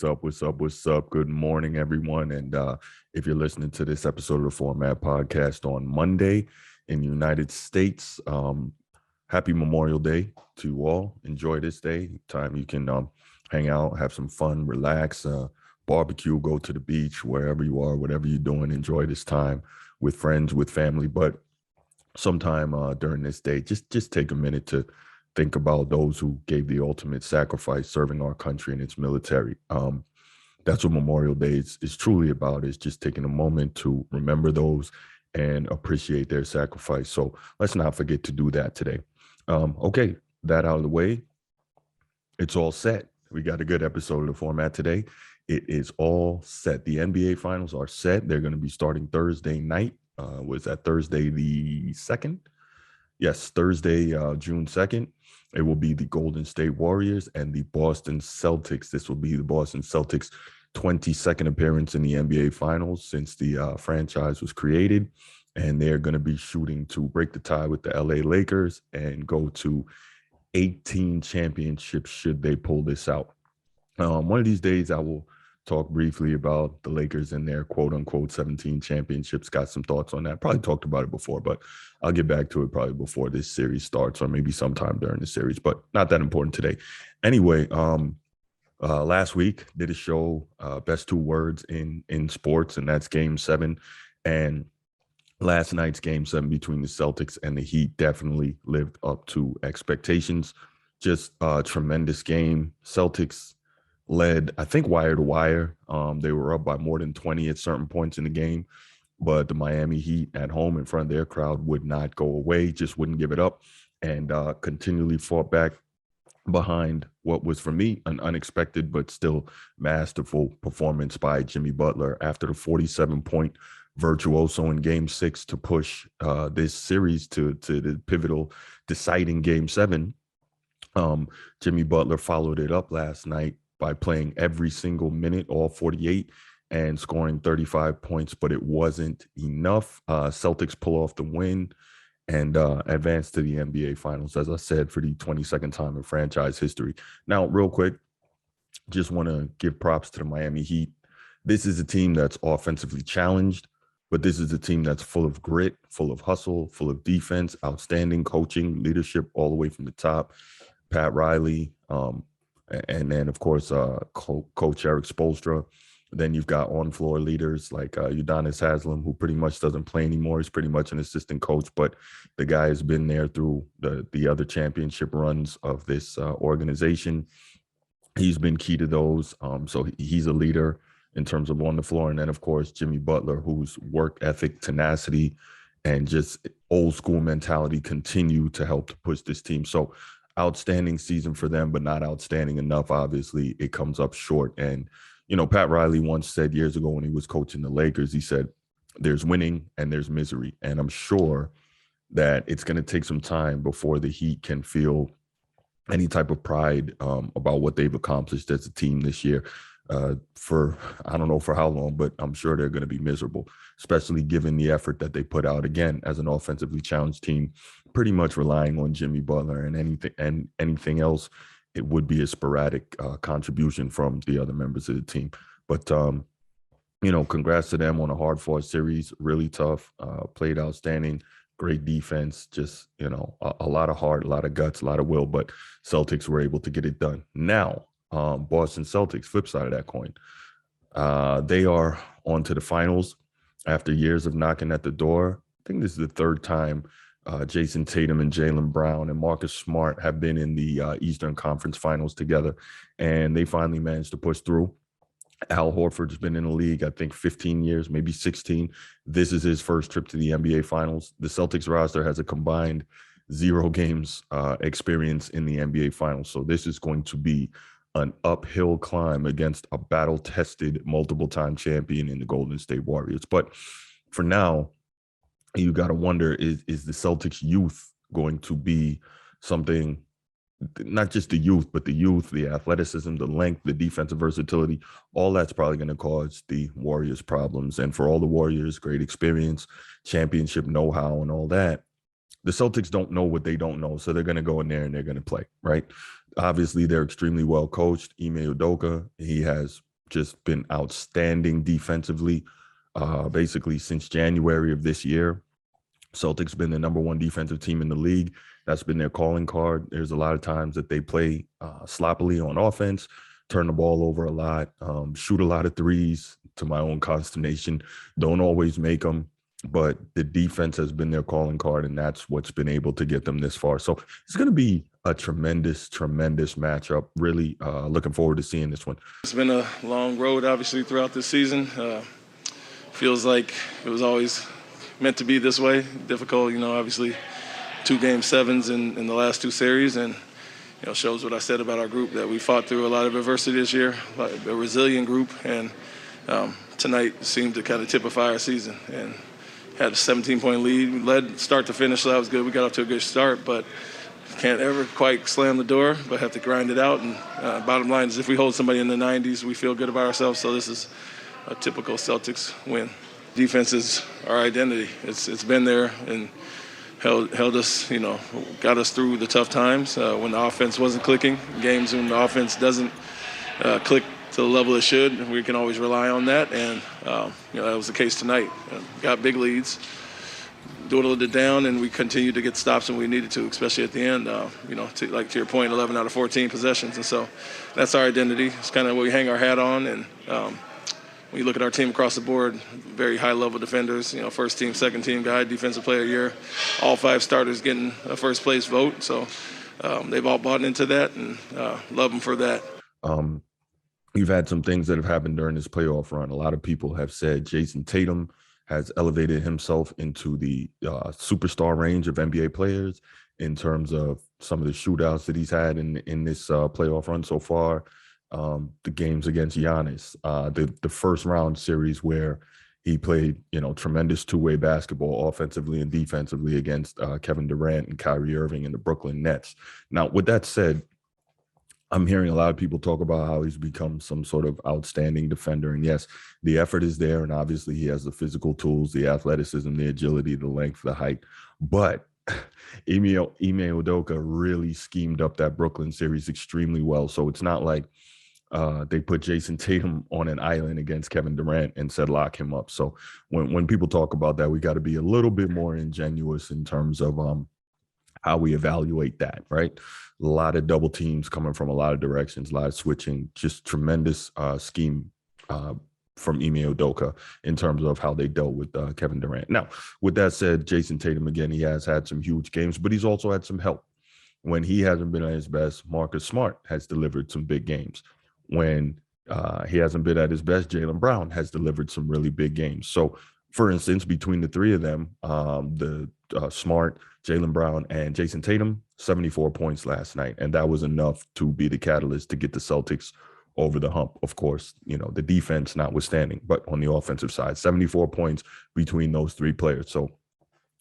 What's up? What's up? What's up? Good morning, everyone. And if you're listening to this episode of the Format Podcast on Monday in the United States, happy Memorial Day to you all. Enjoy this day. Time you can hang out, have some fun, relax, barbecue, go to the beach, wherever you are, whatever you're doing. Enjoy this time with friends, with family. But sometime during this day, just take a minute to think about those who gave the ultimate sacrifice serving our country and its military. That's what Memorial Day is truly about, is just taking a moment to remember those and appreciate their sacrifice. So let's not forget to do that today. Okay, that out of the way, it's all set. We got a good episode of the format today. It is all set. The NBA finals are set. They're going to be starting Thursday night. Was that Thursday the 2nd? Yes, Thursday, June 2nd. It will be the Golden State Warriors and the Boston Celtics. This will be the Boston Celtics' 22nd appearance in the NBA Finals since the franchise was created. And they're going to be shooting to break the tie with the LA Lakers and go to 18 championships should they pull this out. One of these days, I will talk briefly about the Lakers and their quote-unquote 17 championships. Got some thoughts on that. Probably talked about it before, but I'll get back to it probably before this series starts or maybe sometime during the series, but not that important today. Anyway, last week did a show, best two words in sports, and that's Game 7. And last night's Game 7 between the Celtics and the Heat definitely lived up to expectations. Just a tremendous game. Celtics led, I think, wire to wire. They were up by more than 20 at certain points in the game, but the Miami Heat at home in front of their crowd would not go away, just wouldn't give it up, and continually fought back behind what was, for me, an unexpected but still masterful performance by Jimmy Butler after the 47-point virtuoso in Game 6 to push this series to the pivotal deciding Game 7. Jimmy Butler followed it up last night by playing every single minute, all 48, and scoring 35 points, but it wasn't enough. Celtics pull off the win and advance to the NBA Finals, as I said, for the 22nd time in franchise history. Now, real quick, just want to give props to the Miami Heat. This is a team that's offensively challenged, but this is a team that's full of grit, full of hustle, full of defense, outstanding coaching, leadership all the way from the top. Pat Riley, and then, of course, Coach Eric Spoelstra. Then you've got on-floor leaders like Udonis Haslem, who pretty much doesn't play anymore. He's pretty much an assistant coach, but the guy has been there through the other championship runs of this organization. He's been key to those. So he's a leader in terms of on the floor. And then, of course, Jimmy Butler, whose work ethic, tenacity, and just old school mentality continue to help to push this team. So outstanding season for them, but not outstanding enough. Obviously, it comes up short. And, you know, Pat Riley once said years ago when he was coaching the Lakers, he said, there's winning and there's misery. And I'm sure that it's going to take some time before the Heat can feel any type of pride about what they've accomplished as a team this year. For I don't know for how long, but I'm sure they're going to be miserable, especially given the effort that they put out again as an offensively challenged team, pretty much relying on Jimmy Butler, and anything else, it would be a sporadic contribution from the other members of the team. But you know, congrats to them on a hard-fought series, really tough, played outstanding, great defense, just, you know, a lot of heart, a lot of guts, a lot of will, but Celtics were able to get it done. Now, Boston Celtics, flip side of that coin. They are on to the finals after years of knocking at the door. I think this is the third time Jayson Tatum and Jaylen Brown and Marcus Smart have been in the Eastern Conference Finals together, and they finally managed to push through. Al Horford's been in the league, I think, 15 years, maybe 16. This is his first trip to the NBA Finals. The Celtics roster has a combined 0 games experience in the NBA Finals, so this is going to be an uphill climb against a battle-tested multiple-time champion in the Golden State Warriors. But for now, you got to wonder, is the Celtics youth going to be something, not just the youth, but the youth, the athleticism, the length, the defensive versatility, all that's probably going to cause the Warriors problems. And for all the Warriors, great experience, championship know-how and all that, the Celtics don't know what they don't know. So they're going to go in there and they're going to play, right? Obviously, they're extremely well coached. Ime Udoka, he has just been outstanding defensively, basically since January of this year. Celtics been the number one defensive team in the league. That's been their calling card. There's a lot of times that they play sloppily on offense, turn the ball over a lot, shoot a lot of threes to my own consternation, don't always make them. But the defense has been their calling card, and that's what's been able to get them this far. So it's going to be a tremendous, tremendous matchup. Really looking forward to seeing this one. It's been a long road, obviously, throughout this season. Feels like it was always meant to be this way. Difficult, obviously 2 Game 7s in the last 2 series, and shows what I said about our group, that we fought through a lot of adversity this year, a resilient group, and tonight seemed to kind of typify our season. And had a 17-point lead, we led start to finish, so that was good. We got off to a good start, but can't ever quite slam the door, but have to grind it out. And bottom line is, if we hold somebody in the 90s, we feel good about ourselves. So this is a typical Celtics win. Defense is our identity. It's been there and held us, got us through the tough times when the offense wasn't clicking. Games when the offense doesn't click to the level it should, we can always rely on that. And that was the case tonight. Got big leads, dwindled it down, and we continued to get stops when we needed to, especially at the end. To your point, 11 out of 14 possessions, and so that's our identity. It's kind of what we hang our hat on. And when you look at our team across the board, very high-level defenders, first team, second team guy, defensive player of the year, all 5 starters getting a first-place vote. So they've all bought into that, and love them for that. You've had some things that have happened during this playoff run. A lot of people have said Jayson Tatum has elevated himself into the superstar range of NBA players in terms of some of the shootouts that he's had in this playoff run so far. The games against Giannis, the first round series where he played, tremendous two-way basketball offensively and defensively against Kevin Durant and Kyrie Irving and the Brooklyn Nets. Now, with that said, I'm hearing a lot of people talk about how he's become some sort of outstanding defender. And yes, the effort is there. And obviously he has the physical tools, the athleticism, the agility, the length, the height. But Ime Udoka really schemed up that Brooklyn series extremely well. So it's not like they put Jayson Tatum on an island against Kevin Durant and said, lock him up. So when people talk about that, we got to be a little bit more ingenuous in terms of how we evaluate that, right? A lot of double teams coming from a lot of directions, a lot of switching, just tremendous scheme from Ime Udoka in terms of how they dealt with Kevin Durant. Now, with that said, Jayson Tatum, again, he has had some huge games, but he's also had some help. When he hasn't been at his best, Marcus Smart has delivered some big games. When he hasn't been at his best, Jaylen Brown has delivered some really big games. So, for instance, between the 3 of them, Smart, Jaylen Brown, and Jayson Tatum, 74 points last night. And that was enough to be the catalyst to get the Celtics over the hump. Of course, the defense notwithstanding, but on the offensive side, 74 points between those 3 players. So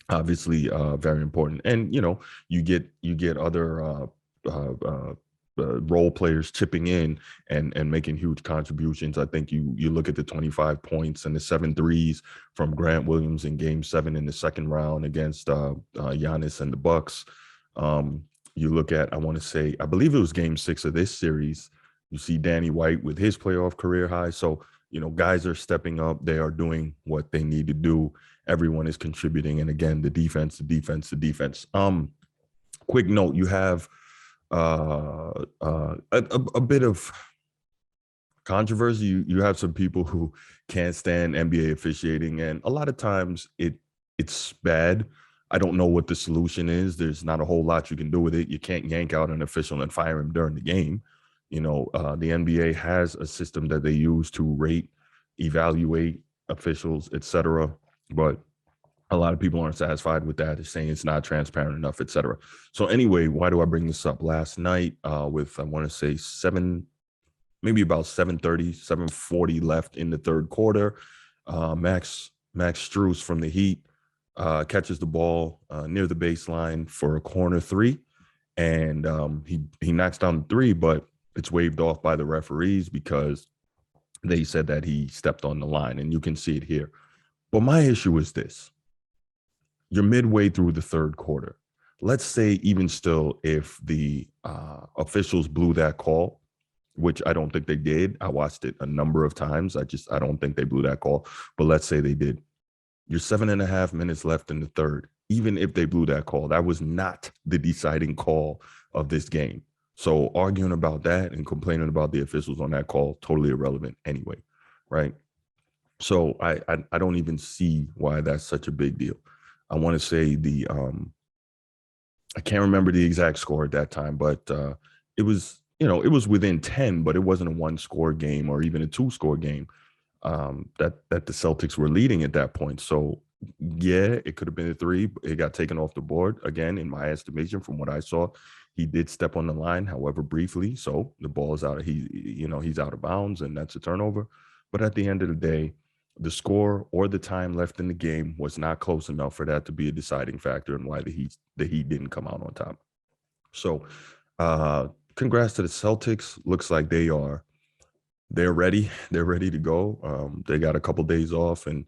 obviously very important. And, you get other role players chipping in and making huge contributions. I think you look at the 25 points and the 7 threes from Grant Williams in Game 7 in the second round against Giannis and the Bucks. You look at, I believe it was Game 6 of this series. You see Danny White with his playoff career high. So, guys are stepping up. They are doing what they need to do. Everyone is contributing. And again, the defense. Quick note, you have a bit of controversy. You have some people who can't stand NBA officiating, and a lot of times it's bad. I don't know what the solution is. There's not a whole lot you can do with it. You can't yank out an official and fire him during the game. The NBA has a system that they use to rate, evaluate officials, etc. But a lot of people aren't satisfied with that. They're saying it's not transparent enough, et cetera. So anyway, why do I bring this up? Last night with, I want to say maybe about 7:30, 7:40 left in the third quarter, Max Strus from the Heat catches the ball near the baseline for a corner 3. And he knocks down the 3, but it's waved off by the referees because they said that he stepped on the line, and you can see it here. But my issue is this. You're midway through the third quarter. Let's say even still, if the officials blew that call, which I don't think they did. I watched it a number of times. I don't think they blew that call. But let's say they did. You're 7.5 minutes left in the third. Even if they blew that call, that was not the deciding call of this game. So arguing about that and complaining about the officials on that call, totally irrelevant anyway, right? So I don't even see why that's such a big deal. I want to say I can't remember the exact score at that time, but it was, it was within 10, but it wasn't a one score game or even a two score game that the Celtics were leading at that point. So yeah, it could have been a three. It got taken off the board again, in my estimation. From what I saw, he did step on the line, however briefly. So the ball is out. He's out of bounds, and that's a turnover. But at the end of the day, the score or the time left in the game was not close enough for that to be a deciding factor in why the Heat didn't come out on top. So, congrats to the Celtics. Looks like they're ready. They're ready to go. They got a couple days off and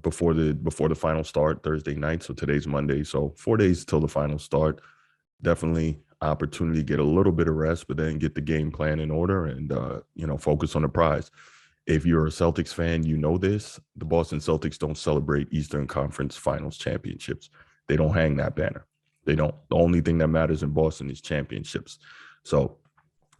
before the final start Thursday night. So today's Monday. So 4 days till the final start. Definitely opportunity to get a little bit of rest, but then get the game plan in order and focus on the prize. If you're a Celtics fan, you know this. The Boston Celtics don't celebrate Eastern Conference Finals championships. They don't hang that banner. They don't. The only thing that matters in Boston is championships. So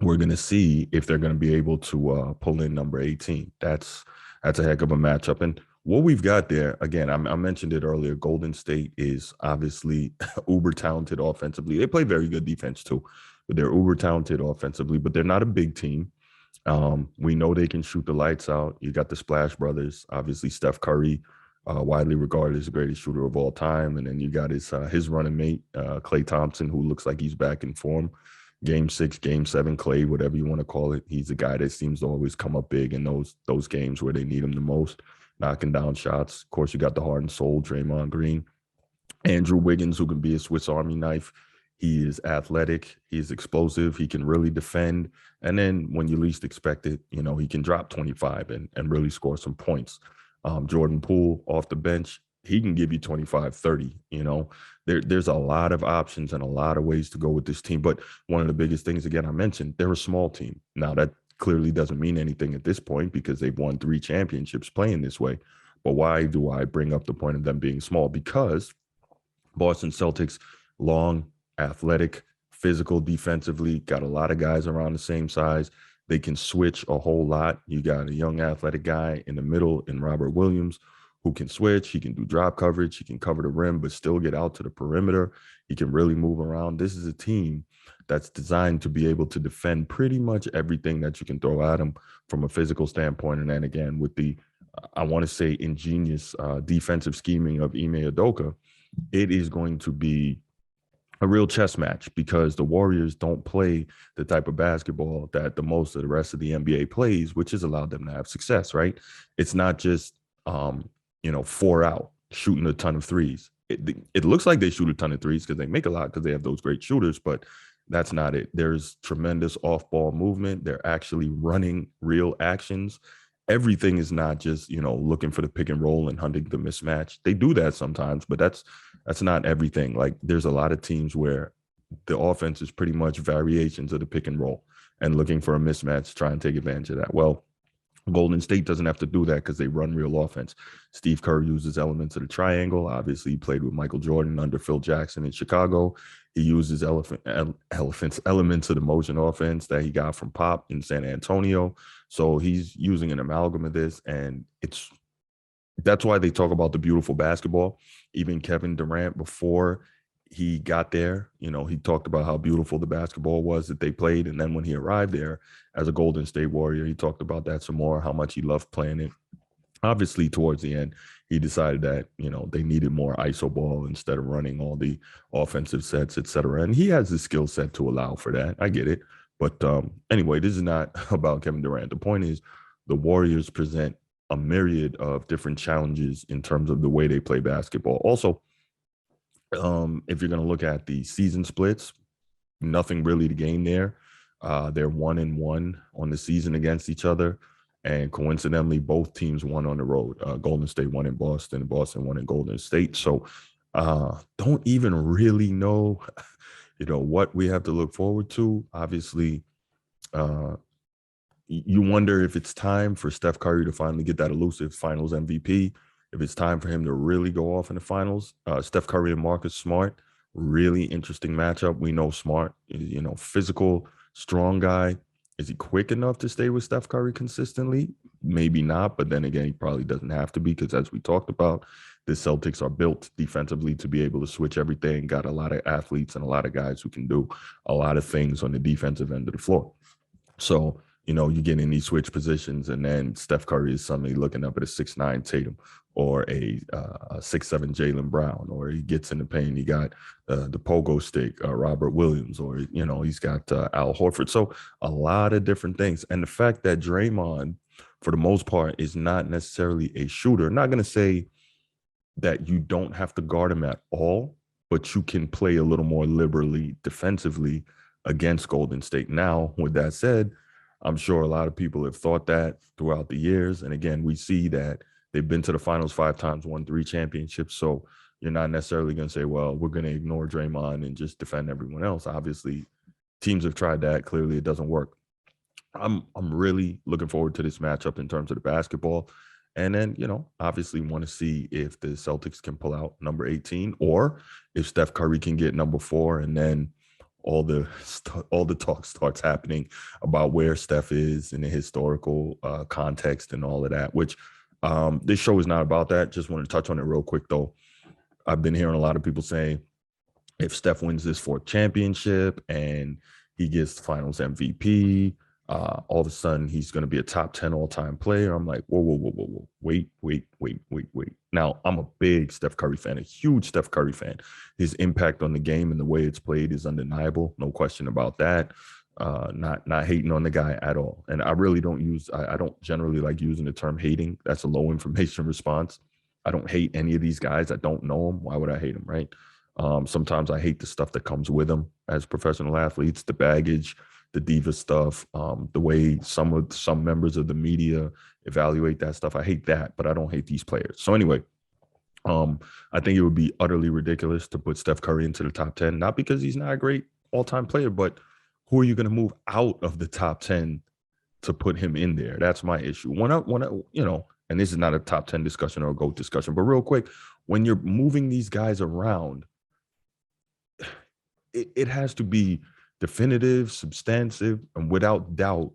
we're going to see if they're going to be able to pull in number 18. That's a heck of a matchup. And what we've got there, again, I mentioned it earlier, Golden State is obviously uber talented offensively. They play very good defense too, but they're uber talented offensively, but they're not a big team. We know they can shoot the lights out. You got the Splash Brothers, obviously Steph Curry, widely regarded as the greatest shooter of all time. And then you got his running mate, Klay Thompson, who looks like he's back in form. Game 6, Game 7, Klay, whatever you want to call it. He's a guy that seems to always come up big in those games where they need him the most, knocking down shots. Of course, you got the heart and soul, Draymond Green. Andrew Wiggins, who can be a Swiss Army knife. He is athletic. He's explosive. He can really defend. And then when you least expect it, he can drop 25 and really score some points. Jordan Poole off the bench, he can give you 25, 30. There's a lot of options and a lot of ways to go with this team. But one of the biggest things, again, I mentioned, they're a small team. Now, that clearly doesn't mean anything at this point because they've won 3 championships playing this way. But why do I bring up the point of them being small? Because Boston Celtics, long, athletic, physical defensively, got a lot of guys around the same size. They can switch a whole lot. You got a young athletic guy in the middle in Robert Williams who can switch. He can do drop coverage. He can cover the rim, but still get out to the perimeter. He can really move around. This is a team that's designed to be able to defend pretty much everything that you can throw at them from a physical standpoint. And then again, with the, I want to say, ingenious defensive scheming of Ime Udoka, it is going to be a real chess match because the Warriors don't play the type of basketball that the most of the rest of the NBA plays, which has allowed them to have success, right? It's not just, 4 out shooting a ton of threes. It looks like they shoot a ton of threes because they make a lot because they have those great shooters, but that's not it. There's tremendous off-ball movement. They're actually running real actions. Everything is not just, looking for the pick and roll and hunting the mismatch. They do that sometimes, but that's not everything. Like there's a lot of teams where the offense is pretty much variations of the pick and roll and looking for a mismatch, try and take advantage of that. Well, Golden State doesn't have to do that because they run real offense. Steve Kerr uses elements of the triangle. Obviously, he played with Michael Jordan under Phil Jackson in Chicago. He uses elements of the motion offense that he got from Pop in San Antonio. So he's using an amalgam of this, and that's why they talk about the beautiful basketball. Even Kevin Durant, before he got there, he talked about how beautiful the basketball was that they played. And then when he arrived there as a Golden State Warrior, he talked about that some more, how much he loved playing it. Obviously, towards the end, he decided that, they needed more ISO ball instead of running all the offensive sets, et cetera. And he has the skill set to allow for that. I get it. But anyway, this is not about Kevin Durant. The point is the Warriors present a myriad of different challenges in terms of the way they play basketball. Also, if you're going to look at the season splits, nothing really to gain there. They're 1-1 on the season against each other. And coincidentally, both teams won on the road. Golden State won in Boston, Boston won in Golden State. So don't even really know, what we have to look forward to. Obviously, Uh, you wonder if it's time for Steph Curry to finally get that elusive Finals MVP. If it's time for him to really go off in the finals. Steph Curry and Marcus Smart, really interesting matchup. We know Smart, physical, strong guy. Is he quick enough to stay with Steph Curry consistently? Maybe not, but then again, he probably doesn't have to be because, as we talked about, the Celtics are built defensively to be able to switch everything. Got a lot of athletes and a lot of guys who can do a lot of things on the defensive end of the floor. So, you get in these switch positions, and then Steph Curry is suddenly looking up at a 6'9" Tatum or a 6'7" Jaylen Brown, or he gets in the paint. He got the pogo stick, Robert Williams, or, he's got Al Horford. So a lot of different things. And the fact that Draymond, for the most part, is not necessarily a shooter. I'm not going to say that you don't have to guard him at all, but you can play a little more liberally defensively against Golden State. Now, with that said, I'm sure a lot of people have thought that throughout the years. And again, we see that they've been to the finals 5 times, won 3 championships. So you're not necessarily going to say, well, we're going to ignore Draymond and just defend everyone else. Obviously, teams have tried that. Clearly, it doesn't work. I'm really looking forward to this matchup in terms of the basketball. And then, obviously want to see if the Celtics can pull out number 18 or if Steph Curry can get number 4, and then all the talk starts happening about where Steph is in the historical context and all of that, which this show is not about that. Just want to touch on it real quick, though. I've been hearing a lot of people saying if Steph wins this 4th championship and he gets the finals MVP, all of a sudden he's going to be a top 10 all-time player. I'm like, whoa. Wait. Now, I'm a big Steph Curry fan, a huge Steph Curry fan. His impact on the game and the way it's played is undeniable. No question about that. Not hating on the guy at all. And I really I don't generally like using the term hating. That's a low information response. I don't hate any of these guys. I don't know them. Why would I hate them, right? Sometimes I hate the stuff that comes with them as professional athletes, the baggage, the diva stuff, the way some members of the media evaluate that stuff. I hate that, but I don't hate these players. So anyway, I think it would be utterly ridiculous to put Steph Curry into the top 10, not because he's not a great all-time player, but who are you going to move out of the top 10 to put him in there? That's my issue. And this is not a top 10 discussion or a GOAT discussion, but real quick, when you're moving these guys around, it has to be definitive, substantive, and without doubt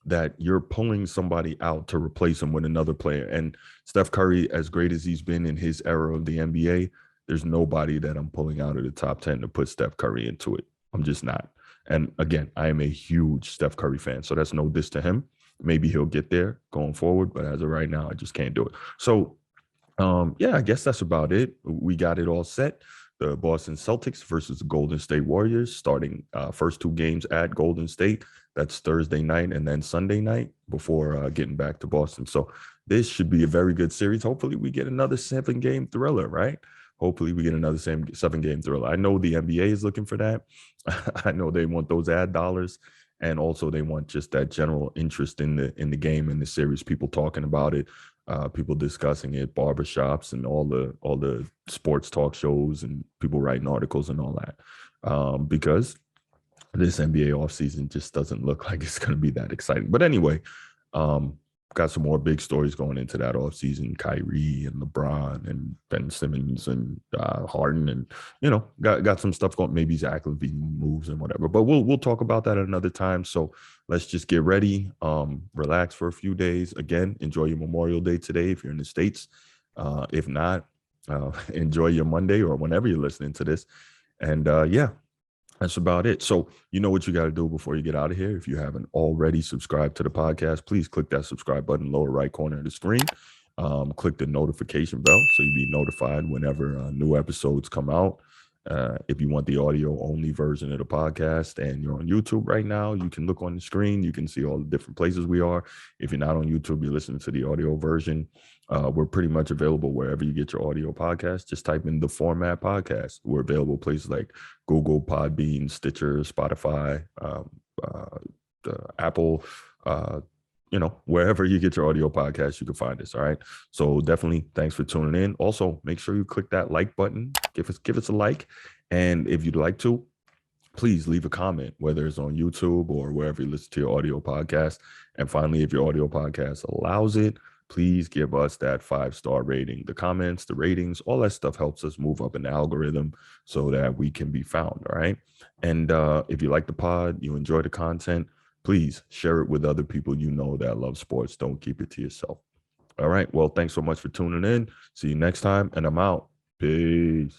that you're pulling somebody out to replace him with another player. And Steph Curry, as great as he's been in his era of the NBA, there's nobody that I'm pulling out of the top 10 to put Steph Curry into it. I'm just not. And again, I am a huge Steph Curry fan, so that's no diss to him. Maybe he'll get there going forward, but as of right now, I just can't do it. So, I guess that's about it. We got it all set. The Boston Celtics versus the Golden State Warriors, starting first 2 games at Golden State. That's Thursday night and then Sunday night before getting back to Boston. So this should be a very good series. Hopefully we get another 7-game thriller, right? Hopefully we get another 7-game thriller. I know the NBA is looking for that. I know they want those ad dollars. And also they want just that general interest in the game and the series, people talking about it. People discussing it, barbershops and all the sports talk shows and people writing articles and all that. Because this NBA offseason just doesn't look like it's going to be that exciting. But anyway, got some more big stories going into that offseason. Kyrie and LeBron and Ben Simmons and Harden and, got some stuff going. Maybe Zach LaVine moves and whatever. But we'll talk about that at another time. So let's just get ready, relax for a few days. Again, enjoy your Memorial Day today if you're in the States. If not, enjoy your Monday or whenever you're listening to this. And that's about it. So you know what you got to do before you get out of here. If you haven't already subscribed to the podcast, please click that subscribe button, lower right corner of the screen. Click the notification bell so you'll be notified whenever new episodes come out. If you want the audio only version of the podcast and you're on YouTube right now, you can look on the screen. You can see all the different places we are. If you're not on YouTube, you're listening to the audio version. We're pretty much available wherever you get your audio podcast. Just type in the Format Podcast. We're available places like Google, Podbean, Stitcher, Spotify, Apple, wherever you get your audio podcast, you can find us. All right. So definitely thanks for tuning in. Also, make sure you click that like button. Give us a like. And if you'd like to, please leave a comment, whether it's on YouTube or wherever you listen to your audio podcast. And finally, if your audio podcast allows it, please give us that 5-star rating. The comments, the ratings, all that stuff helps us move up in the algorithm so that we can be found. All right. And if you like the pod, you enjoy the content, please share it with other people you know that love sports. Don't keep it to yourself. All right. Well, thanks so much for tuning in. See you next time. And I'm out. Peace.